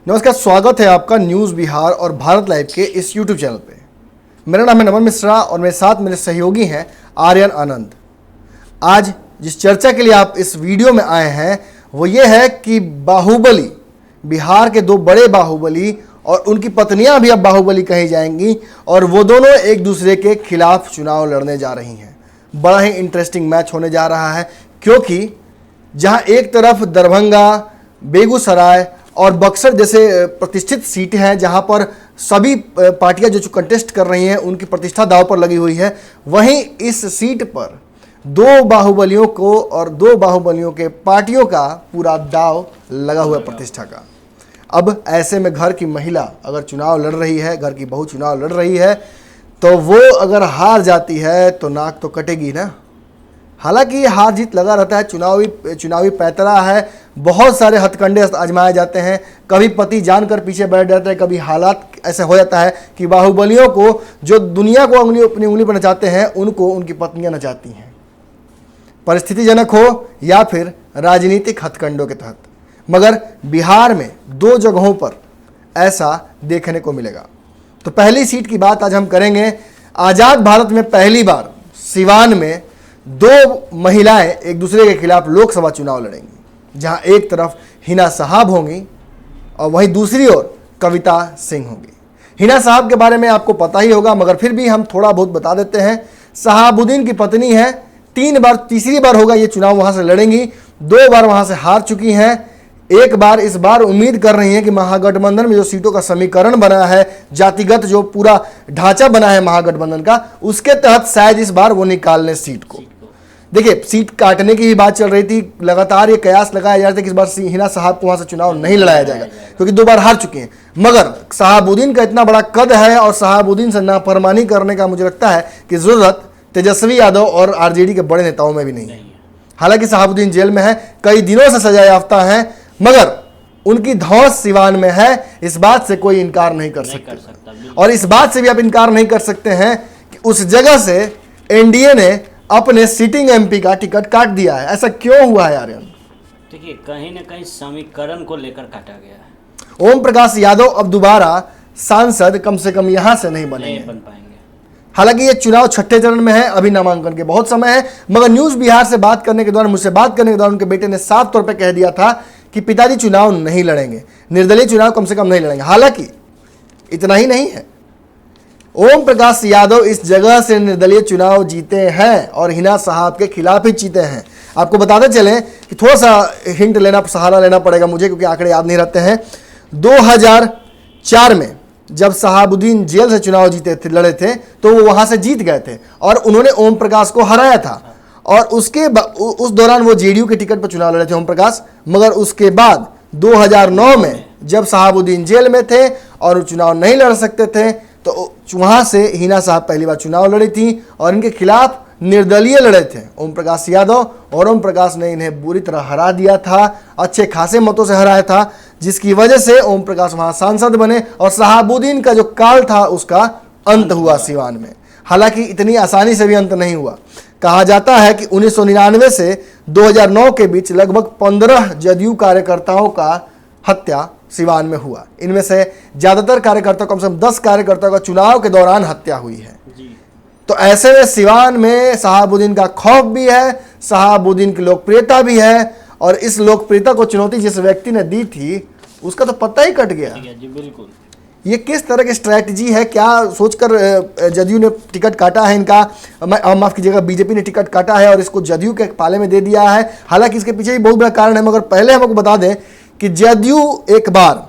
नमस्कार, स्वागत है आपका न्यूज़ बिहार और भारत लाइव के इस यूट्यूब चैनल पे। मेरा नाम है नमन मिश्रा और मेरे साथ मेरे सहयोगी हैं आर्यन आनंद। आज जिस चर्चा के लिए आप इस वीडियो में आए हैं वो ये है कि बाहुबली, बिहार के दो बड़े बाहुबली और उनकी पत्नियां भी अब बाहुबली कही जाएंगी और वो दोनों एक दूसरे के खिलाफ चुनाव लड़ने जा रही हैं। बड़ा ही इंटरेस्टिंग मैच होने जा रहा है, क्योंकि जहां एक तरफ दरभंगा, बेगूसराय और बक्सर जैसे प्रतिष्ठित सीट हैं जहां पर सभी पार्टियां जो कंटेस्ट कर रही हैं उनकी प्रतिष्ठा दांव पर लगी हुई है, वहीं इस सीट पर दो बाहुबलियों को और दो बाहुबलियों के पार्टियों का पूरा दांव लगा हुआ है प्रतिष्ठा का। अब ऐसे में घर की महिला अगर चुनाव लड़ रही है, घर की बहू चुनाव लड़ रही है, तो वो अगर हार जाती है तो नाक तो कटेगी ना। हालांकि हार जीत लगा रहता है, चुनावी पैतरा है, बहुत सारे हथकंडे आजमाए जाते हैं। कभी पति जानकर पीछे बैठ जाते हैं, कभी हालात ऐसे हो जाता है कि बाहुबलियों को जो दुनिया को अपनी उंगली पर नचाते हैं उनको उनकी पत्नियां नचाती हैं, परिस्थितिजनक हो या फिर राजनीतिक हथकंडों के तहत। मगर बिहार में दो जगहों पर ऐसा देखने को मिलेगा। तो पहली सीट की बात आज हम करेंगे। आज़ाद भारत में पहली बार सिवान में दो महिलाएं एक दूसरे के खिलाफ लोकसभा चुनाव लड़ेंगी, जहां एक तरफ हिना साहब होंगी और वहीं दूसरी ओर कविता सिंह होंगी। हिना साहब के बारे में आपको पता ही होगा, मगर फिर भी हम थोड़ा बहुत बता देते हैं। शहाबुद्दीन की पत्नी है, 3 बार, तीसरी बार होगा ये चुनाव वहां से लड़ेंगी। 2 बार वहां से हार चुकी हैं, एक बार इस बार उम्मीद कर रही हैं कि महागठबंधन में जो सीटों का समीकरण बना है, जातिगत जो पूरा ढांचा बना है महागठबंधन का, उसके तहत शायद इस बार वो निकाल लें सीट को। देखिए, सीट काटने की भी बात चल रही थी, लगातार ये कयास लगाया जा रहा था कि इस बार हिना साहब को वहां से चुनाव नहीं लड़ाया जाएगा क्योंकि 2 बार हार चुके हैं। मगर शहाबुद्दीन का इतना बड़ा कद है और शहाबुद्दीन से नाफरमानी करने का मुझे लगता है कि जरूरत तेजस्वी यादव और आरजेडी के बड़े नेताओं में भी नहीं है। हालांकि शहाबुद्दीन जेल में है, कई दिनों से सजा याफ्ता है, मगर उनकी धौंस सिवान में है, इस बात से कोई इनकार नहीं कर सकते। और इस बात से भी आप इनकार नहीं कर सकते हैं कि उस जगह से एनडीए ने अपने सिटिंग एमपी का टिकट काट दिया है। ऐसा क्यों हुआ है आर्यन? देखिए, कहीं ना कहीं समीकरण को लेकर काटा गया है। ओम प्रकाश यादव अब दोबारा सांसद कम से कम यहां से नहीं बनेंगे, बन पाएंगे। हालांकि ये चुनाव छठे चरण में है, अभी नामांकन के बहुत समय है। मगर न्यूज बिहार से बात करने के दौरान, मुझसे बात करने के दौरान उनके बेटे ने साफ तौर पर कह दिया था कि पिताजी चुनाव नहीं लड़ेंगे, निर्दलीय चुनाव कम से कम नहीं लड़ेंगे। हालांकि इतना ही नहीं है, ओम प्रकाश यादव इस जगह से निर्दलीय चुनाव जीते हैं और हिना साहब के खिलाफ ही जीते हैं। आपको बताते चलें कि थोड़ा सा हिंट लेना, सहारा लेना पड़ेगा मुझे क्योंकि आंकड़े याद नहीं रहते हैं। 2004 में जब शहाबुद्दीन जेल से चुनाव लड़े थे तो वो वहां से जीत गए थे और उन्होंने ओम प्रकाश को हराया था। और उस दौरान वो जेडीयू के टिकट पर चुनाव लड़े थे ओम प्रकाश। मगर उसके बाद 2009 में जब शहाबुद्दीन जेल में थे और चुनाव नहीं लड़ सकते थे तो वहां से हिना साहब पहली बार चुनाव लड़ी थी और इनके खिलाफ निर्दलीय लड़े थे ओम प्रकाश यादव, और ओम प्रकाश ने इन्हें बुरी तरह हरा दिया था, अच्छे खासे मतों से हराया था, जिसकी वजह से ओम प्रकाश वहां सांसद बने और शहाबुद्दीन का जो काल था उसका अंत हुआ सिवान में। हालांकि इतनी आसानी से भी अंत नहीं हुआ। कहा जाता है कि 1999 से 2009 के बीच लगभग 15 जदयू कार्यकर्ताओं का हत्या सिवान में हुआ। इनमें से ज्यादातर कार्यकर्ता, कम से कम 10 कार्यकर्ताओं का चुनाव के दौरान हत्या हुई है। तो ऐसे में सिवान में शहाबुद्दीन का खौफ भी है, शहाबुद्दीन की लोकप्रियता भी है, और इस लोकप्रियता को चुनौती जिस व्यक्ति ने दी थी उसका तो पता ही कट गया। जी बिल्कुल। ये किस तरह की स्ट्रैटेजी है, क्या सोचकर जदयू ने टिकट काटा है इनका, माफ कीजिएगा, बीजेपी ने टिकट काटा है और इसको जदयू के पाले में दे दिया है। हालांकि इसके पीछे भी बहुत बड़ा कारण है, मगर पहले हम आपको बता दें कि जदयू एक बार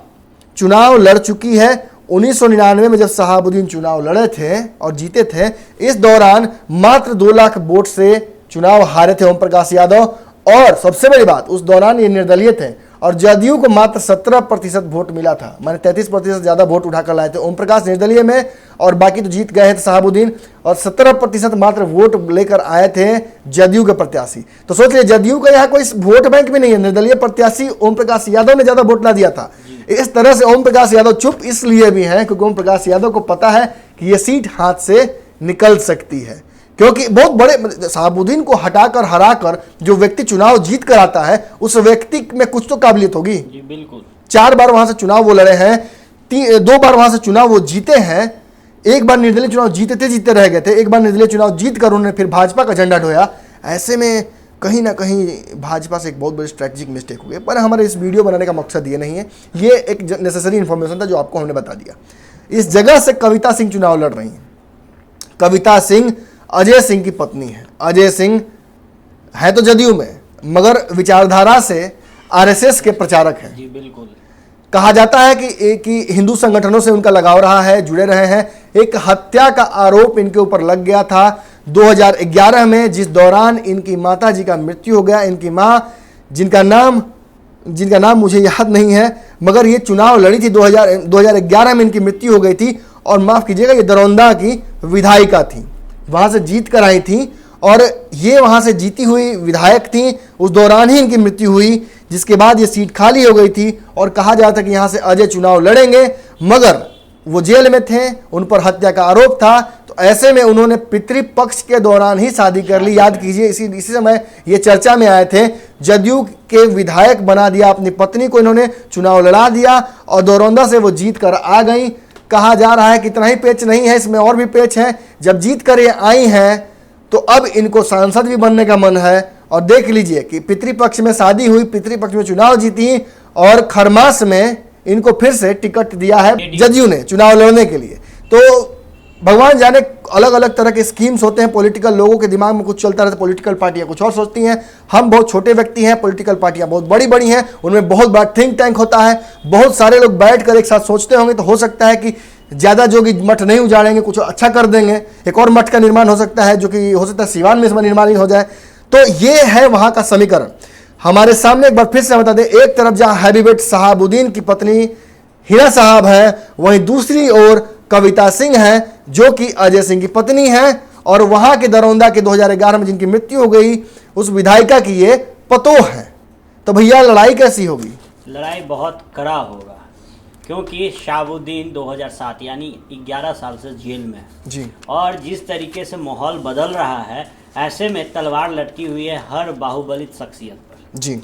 चुनाव लड़ चुकी है। 1999 में जब शहाबुद्दीन चुनाव लड़े थे और जीते थे, इस दौरान मात्र 2 लाख वोट से चुनाव हारे थे ओम प्रकाश यादव। और सबसे बड़ी बात, उस दौरान ये निर्दलीय थे और जदयू को मात्र 17% वोट मिला था, माने 33% ज्यादा वोट उठाकर लाए थे ओम प्रकाश निर्दलीय में, और बाकी तो जीत गए थे शहाबुद्दीन, और 17% मात्र वोट लेकर आए थे जदयू के प्रत्याशी। तो सोच लिया, जदयू का यहाँ कोई वोट बैंक भी नहीं है, निर्दलीय प्रत्याशी ओम प्रकाश यादव ने ज्यादा वोट ला दिया था। इस तरह से ओम प्रकाश यादव चुप इसलिए भी हैं क्योंकि ओम प्रकाश यादव को पता है कि यह सीट हाथ से निकल सकती है, क्योंकि बहुत बड़े शहाबुद्दीन को हटाकर हराकर जो व्यक्ति चुनाव जीत कर आता है उस व्यक्ति में कुछ तो काबिलियत होगी। जी बिल्कुल। 4 बार वहां से चुनाव वो लड़े हैं, 2 बार वहां से चुनाव वो जीते हैं। एक बार निर्दलीय चुनाव जीते रह गए थे, एक बार निर्दलीय चुनाव जीत कर उन्होंने फिर भाजपा का झंडा ढोया। ऐसे में कहीं ना कहीं भाजपा से एक बहुत बड़ी स्ट्रैटेजिक मिस्टेक हो गई। पर हमारे इस वीडियो बनाने का मकसद ये नहीं है, ये एक नेसेसरी इन्फॉर्मेशन था जो आपको हमने बता दिया। इस जगह से कविता सिंह चुनाव लड़ रही हैं। कविता सिंह अजय सिंह की पत्नी है। अजय सिंह है तो जदयू में, मगर विचारधारा से आरएसएस के प्रचारक हैं। जी बिल्कुल। कहा जाता है कि हिंदू संगठनों से उनका लगाव रहा है, जुड़े रहे हैं। एक हत्या का आरोप इनके ऊपर लग गया था 2011 में, जिस दौरान इनकी माता जी का मृत्यु हो गया। इनकी माँ जिनका नाम मुझे याद नहीं है, मगर ये चुनाव लड़ी थी 2011 में, इनकी मृत्यु हो गई थी। और माफ़ कीजिएगा, ये दरौंदा की विधायिका थी, वहाँ से जीत कर आई थी और ये वहाँ से जीती हुई विधायक थी। उस दौरान ही इनकी मृत्यु हुई, जिसके बाद ये सीट खाली हो गई थी और कहा जा रहा था कि यहाँ से अजय चुनाव लड़ेंगे, मगर वो जेल में थे, उन पर हत्या का आरोप था। तो ऐसे में उन्होंने पितृपक्ष के दौरान ही शादी कर ली। याद कीजिए, इसी समय ये चर्चा में आए थे। जदयू के विधायक बना दिया अपनी पत्नी को, इन्होंने चुनाव लड़ा दिया और दरौंदा से वो जीत कर आ गई। कहा जा रहा है कि इतना ही पेच नहीं है, इसमें और भी पेच है। जब जीत कर ये आई हैं तो अब इनको सांसद भी बनने का मन है। और देख लीजिए कि पितृपक्ष में शादी हुई, पितृपक्ष में चुनाव जीती और खरमास में इनको फिर से टिकट दिया है जदयू ने चुनाव लड़ने के लिए। तो भगवान जाने, अलग अलग तरह के स्कीम्स होते हैं। पॉलिटिकल लोगों के दिमाग में कुछ चलता रहता है, पॉलिटिकल पार्टियां कुछ और सोचती हैं। हम बहुत छोटे व्यक्ति हैं, पॉलिटिकल पार्टियां बहुत बड़ी बड़ी हैं, उनमें बहुत बड़ा थिंक टैंक होता है। बहुत सारे लोग बैठ कर एक साथ सोचते होंगे, तो हो सकता है कि ज़्यादा जोगी मठ नहीं उजाड़ेंगे, कुछ अच्छा कर देंगे। एक और मठ का निर्माण हो सकता है, जो कि हो सकता है सिवान में इसमें निर्माण हो जाए। तो ये है वहाँ का समीकरण। हमारे सामने एक बार फिर से बता दें, एक तरफ जहाँ हैबिबेट शहाबुद्दीन की पत्नी हिना साहब है, वहीं दूसरी ओर कविता सिंह है जो कि अजय सिंह की पत्नी है। और वहाँ के दरौंदा के 2011 में जिनकी मृत्यु हो गई, उस विधायिका की ये पतोह है। तो भैया लड़ाई कैसी होगी? लड़ाई बहुत कड़ा होगा, क्योंकि शहाबुद्दीन 2007 यानी 11 साल से जेल में है जी। और जिस तरीके से माहौल बदल रहा है, ऐसे में तलवार लटकी हुई है हर बाहुबलित शख्सियत पर जी।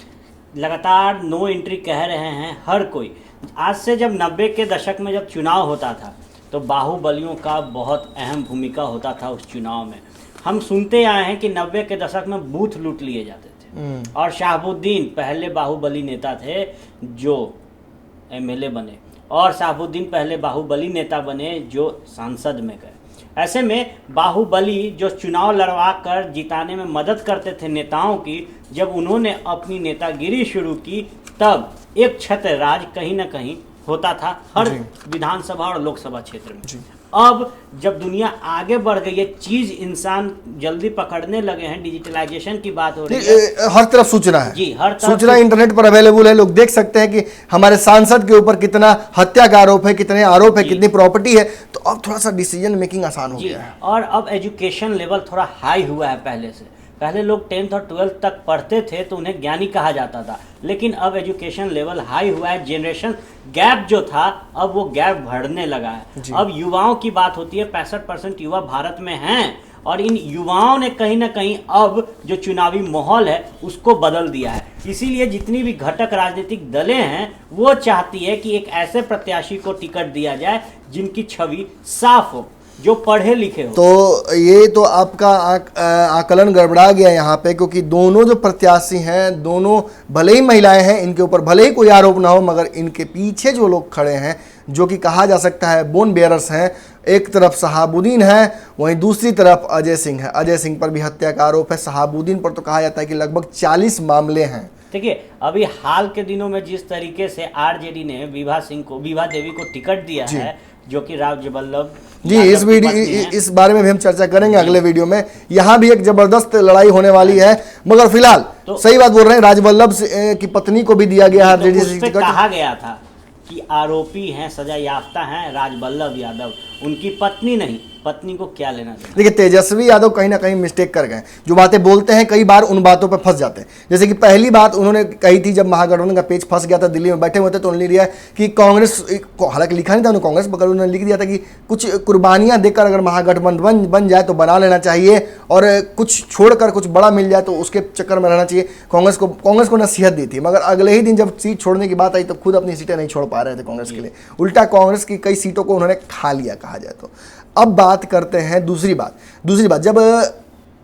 लगातार नो एंट्री कह रहे हैं हर कोई। आज से जब 90 के दशक में जब चुनाव होता था तो बाहुबलियों का बहुत अहम भूमिका होता था उस चुनाव में। हम सुनते आए हैं कि 90 के दशक में बूथ लूट लिए जाते थे और शहाबुद्दीन पहले बाहुबली नेता थे जो एमएलए बने, और शहाबुद्दीन पहले बाहुबली नेता बने जो सांसद में गए। ऐसे में बाहुबली जो चुनाव लड़वा कर जिताने में मदद करते थे नेताओं की, जब उन्होंने अपनी नेतागिरी शुरू की तब एक छत्र राज कहीं ना कहीं होता था हर विधानसभा और लोकसभा क्षेत्र में। अब जब दुनिया आगे बढ़ गई है, चीज इंसान जल्दी पकड़ने लगे हैं, डिजिटलाइजेशन की बात हो रही है, हर तरफ सूचना है जी, हर तरफ सूचना इंटरनेट पर अवेलेबल है। लोग देख सकते हैं कि हमारे सांसद के ऊपर कितना हत्या का आरोप है, कितने आरोप है, कितनी प्रॉपर्टी है। तो अब थोड़ा सा डिसीजन मेकिंग आसान हो गया है। और अब एजुकेशन लेवल थोड़ा हाई हुआ है पहले से। पहले लोग 10th और 12th तक पढ़ते थे तो उन्हें ज्ञानी कहा जाता था, लेकिन अब एजुकेशन लेवल हाई हुआ है। जनरेशन गैप जो था, अब वो गैप बढ़ने लगा है। अब युवाओं की बात होती है, 65% युवा भारत में हैं और इन युवाओं ने कहीं ना कहीं अब जो चुनावी माहौल है उसको बदल दिया है। इसीलिए जितनी भी घटक राजनीतिक दलें हैं वो चाहती है कि एक ऐसे प्रत्याशी को टिकट दिया जाए जिनकी छवि साफ हो, जो पढ़े लिखे हो। तो ये तो आपका आकलन गड़बड़ा गया यहाँ पे, क्योंकि दोनों जो प्रत्याशी हैं, दोनों भले ही महिलाएं हैं, इनके ऊपर भले ही कोई आरोप ना हो, मगर इनके पीछे जो लोग खड़े हैं, जो कि कहा जा सकता है बोन बेयरर्स हैं, एक तरफ शहाबुद्दीन है, वहीं दूसरी तरफ अजय सिंह है। अजय सिंह पर भी हत्या का आरोप है। शहाबुद्दीन पर तो कहा जाता है कि लगभग 40 मामले हैं। देखिए, अभी हाल के दिनों में जिस तरीके से आरजेडी ने विभा देवी को टिकट दिया है, जो कि राजवल्लभ जी, इस बारे में भी हम चर्चा करेंगे अगले वीडियो में। यहाँ भी एक जबरदस्त लड़ाई होने वाली है, मगर फिलहाल तो सही बात बोल रहे हैं, राजवल्लभ की पत्नी को भी दिया गया है आरजेडी से टिकट। कहा गया था कि आरोपी हैं, सजा याफ्ता हैं राजवल्लभ यादव, उनकी पत्नी नहीं, पत्नी को क्या लेना देना। देखिए, तेजस्वी यादव कहीं ना कहीं मिस्टेक कर गए। जो बातें बोलते हैं कई बार उन बातों पर फंस जाते हैं। जैसे कि पहली बात उन्होंने कही थी जब महागठबंधन का पेज फंस गया था, दिल्ली में बैठे हुए थे, तो उन्होंने लिया कि कांग्रेस, हालांकि लिखा नहीं था उन्होंने कांग्रेस, मगर उन्होंने लिख दिया था कि कुछ कुर्बानियां देकर अगर महागठबंधन बन जाए तो बना लेना चाहिए, और कुछ छोड़कर कुछ बड़ा मिल जाए तो उसके चक्कर में रहना चाहिए। कांग्रेस को नसीहत दी थी, मगर अगले ही दिन जब सीट छोड़ने की बात आई तो खुद अपनी सीटें नहीं छोड़ पा रहे थे कांग्रेस के लिए। उल्टा कांग्रेस की कई सीटों को उन्होंने खा लिया कहा जाए तो। अब बात करते हैं दूसरी बात जब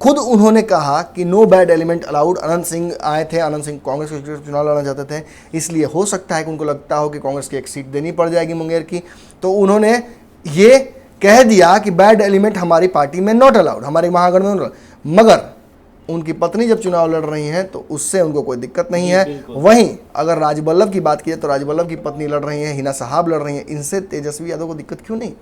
खुद उन्होंने कहा कि no bad element allowed. Anant Singh आए थे, अनंत सिंह कांग्रेस के चुनाव लड़ना चाहते थे, इसलिए हो सकता है कि उनको लगता हो कि कांग्रेस की एक सीट देनी पड़ जाएगी मुंगेर की, तो उन्होंने ये कह दिया कि बैड एलिमेंट हमारी पार्टी में नॉट अलाउड, हमारे महागठबंधन। मगर उनकी पत्नी जब चुनाव लड़ रही हैं तो उससे उनको कोई दिक्कत नहीं है। वहीं अगर राजबल्लभ की बात की तो राजबल्लभ की पत्नी लड़ रही हैं, हिना साहब लड़ रही हैं, इनसे तेजस्वी यादव को दिक्कत क्यों नहीं?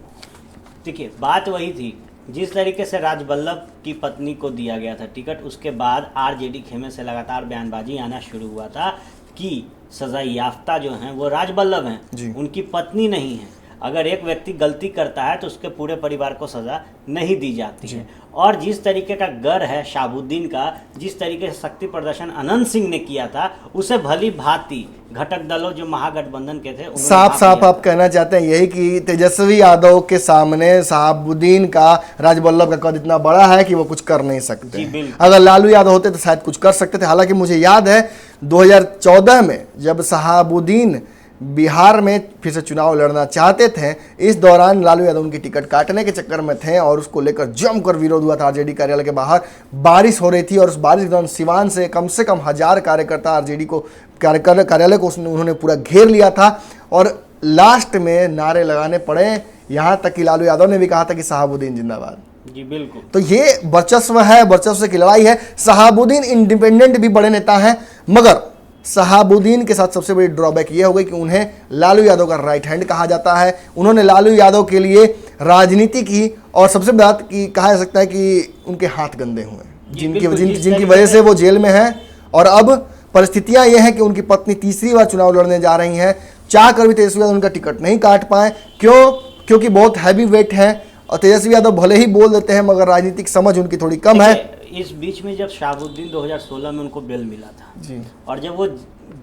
देखिए, बात वही थी, जिस तरीके से राजबल्लभ की पत्नी को दिया गया था टिकट, उसके बाद आरजेडी खेमे से लगातार बयानबाजी आना शुरू हुआ था कि सजा याफ्ता जो हैं वो राजबल्लभ हैं, उनकी पत्नी नहीं है। अगर एक व्यक्ति गलती करता है तो उसके पूरे परिवार को सजा नहीं दी जाती है। और जिस तरीके का गर है शाहबुद्दीन का, जिस तरीके से शक्ति प्रदर्शन अनंत सिंह ने किया था, उसे भली भांति घटक दलों जो महागठबंधन के थे साफ आप कहना चाहते हैं यही कि तेजस्वी यादव के सामने शाहबुद्दीन का, राजबल्लभ का कद इतना बड़ा है कि वो कुछ कर नहीं सकते। अगर लालू यादव होते तो शायद कुछ कर सकते थे। हालांकि मुझे याद है 2014 में जब शाहबुद्दीन बिहार में फिर से चुनाव लड़ना चाहते थे, इस दौरान लालू यादव उनकी टिकट काटने के चक्कर में थे और उसको लेकर जमकर विरोध हुआ था आरजेडी कार्यालय के बाहर। बारिश हो रही थी और उस बारिश के दौरान सिवान से कम 1000 कार्यकर्ता आरजेडी को कार्यालय को उन्होंने पूरा घेर लिया था और लास्ट में नारे लगाने पड़े। यहाँ तक कि लालू यादव ने भी कहा था कि शाहबुद्दीन जिंदाबाद। जी बिल्कुल। तो ये वर्चस्व है, वर्चस्व की लड़ाई है। शाहबुद्दीन इंडिपेंडेंट भी बड़े नेता हैं, मगर शाहबुद्दीन के साथ सबसे बड़ी ड्रॉबैक ये हो गई कि उन्हें लालू यादव का राइट हैंड कहा जाता है। उन्होंने लालू यादव के लिए राजनीति की और सबसे बड़ी बात की कहा जा सकता है कि उनके हाथ गंदे हुए, जिनकी वजह से वो जेल में हैं। और अब परिस्थितियां ये हैं कि उनकी पत्नी तीसरी बार चुनाव लड़ने जा रही हैं, चाह कर भी तेजस्वी यादव उनका टिकट नहीं काट पाए। क्योंकि बहुत हैवी वेट है और तेजस्वी यादव भले ही बोल देते हैं मगर राजनीतिक समझ उनकी थोड़ी कम है। इस बीच में जब शाहबुद्दीन 2016 में उनको बेल मिला था जी, और जब वो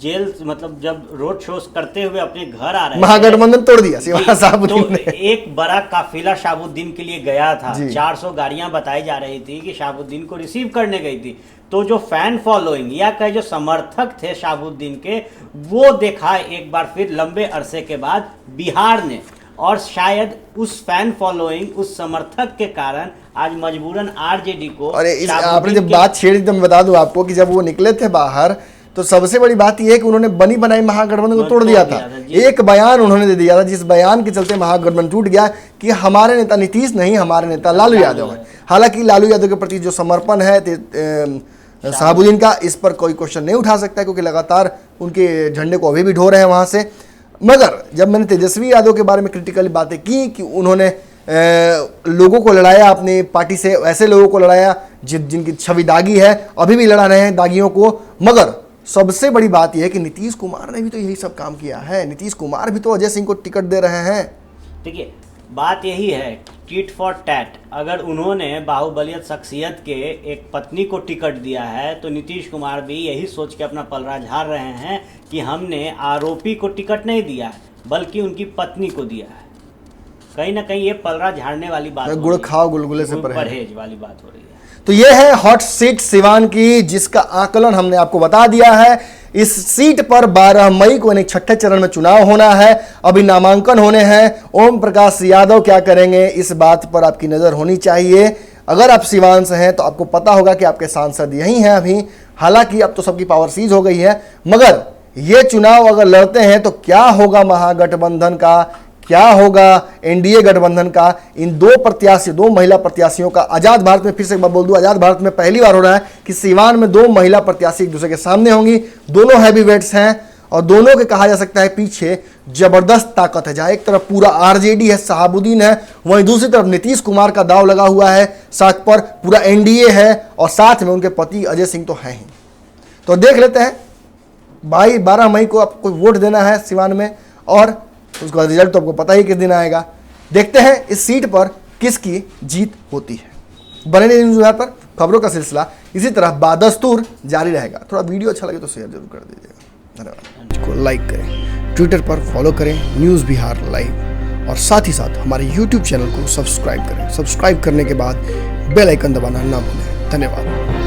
जेल मतलब जब रोड शोज करते हुए अपने घर आ रहे महागठबंधन तोड़ दिया शाहबुद्दीन तो एक बड़ा काफिला शाहबुद्दीन के लिए गया था। 400 गाड़ियां बताई जा रही थी कि शाहबुद्दीन को रिसीव करने गई थी। तो जो फैन फॉलोइंग या कहे जो समर्थक थे शाहबुद्दीन के, वो देखा एक बार फिर लंबे अरसे के बाद बिहार ने, और शायद उस फैन फॉलोइंग, उस समर्थक के कारण आज मजबूरन आरजेडी को। और आपने जब बात छेड़ी तो मैं बता दूं आपको कि जब वो निकले थे बाहर तो सबसे बड़ी बात यह है कि उन्होंने बनी बनाई महागठबंधन को तोड़ दिया था। एक बयान उन्होंने दे दिया था जिस बयान के चलते महागठबंधन टूट गया कि हमारे नेता नीतीश नहीं, हमारे नेता लालू यादव है। हालांकि लालू यादव के प्रति जो समर्पण है शाहबुद्दीन का, इस पर कोई क्वेश्चन नहीं उठा सकता क्योंकि लगातार उनके झंडे को अभी भी ढो रहे हैं वहां से। मगर जब मैंने तेजस्वी यादव के बारे में क्रिटिकली बातें की कि उन्होंने लोगों को लड़ाया अपनी पार्टी से, ऐसे लोगों को लड़ाया जिनकी छवि दागी है, अभी भी लड़ा रहे हैं दागियों को। मगर सबसे बड़ी बात यह है कि नीतीश कुमार ने भी तो यही सब काम किया है। नीतीश कुमार भी तो अजय सिंह को टिकट दे रहे हैं। देखिए, बात यही है, टिट फॉर टैट। अगर उन्होंने बाहुबलियत शख्सियत के एक पत्नी को टिकट दिया है तो नीतीश कुमार भी यही सोच के अपना पलड़ा झाड़ रहे हैं कि हमने आरोपी को टिकट नहीं दिया है बल्कि उनकी पत्नी को दिया है। कहीं ना कहीं ये पलड़ा झाड़ने वाली बात, गुड़ खाओ गुलगुले से परहेज वाली बात हो रही है। तो ये है हॉट सीट सिवान की, जिसका आकलन हमने आपको बता दिया है। इस सीट पर 12 मई को यानी छठे चरण में चुनाव होना है। अभी नामांकन होने हैं। ओम प्रकाश यादव क्या करेंगे, इस बात पर आपकी नजर होनी चाहिए। अगर आप सिवान से हैं तो आपको पता होगा कि आपके सांसद यही हैं अभी। हालांकि अब तो सबकी पावर सीज हो गई है, मगर ये चुनाव अगर लड़ते हैं तो क्या होगा महागठबंधन का, क्या होगा एनडीए गठबंधन का। इन दो महिला प्रत्याशियों का आजाद भारत में, फिर से एक बार बोल दूं, आजाद भारत में पहली बार हो रहा है कि सिवान में 2 महिला प्रत्याशी एक दूसरे के सामने होंगी। दोनों हैवी वेट्स हैं और दोनों के कहा जा सकता है पीछे जबरदस्त ताकत है। जहां एक तरफ पूरा आरजेडी है, शाहबुद्दीन है, वहीं दूसरी तरफ नीतीश कुमार का दाव लगा हुआ है, साथ पर पूरा एनडीए है और साथ में उनके पति अजय सिंह तो हैं ही। तो देख लेते हैं 12 मई को आपको वोट देना है सिवान में और उसका रिजल्ट तो आपको पता ही किस दिन आएगा। देखते हैं इस सीट पर किसकी जीत होती है। बने रहिए न्यूज़ बिहार पर, खबरों का सिलसिला इसी तरह बादस्तूर जारी रहेगा। थोड़ा वीडियो अच्छा लगे तो शेयर जरूर कर दीजिएगा। धन्यवाद। इसको लाइक करें, ट्विटर पर फॉलो करें न्यूज़ बिहार लाइव, और साथ ही साथ हमारे यूट्यूब चैनल को सब्सक्राइब करें। सब्सक्राइब करने के बाद बेल आइकन दबाना ना भूलें। धन्यवाद।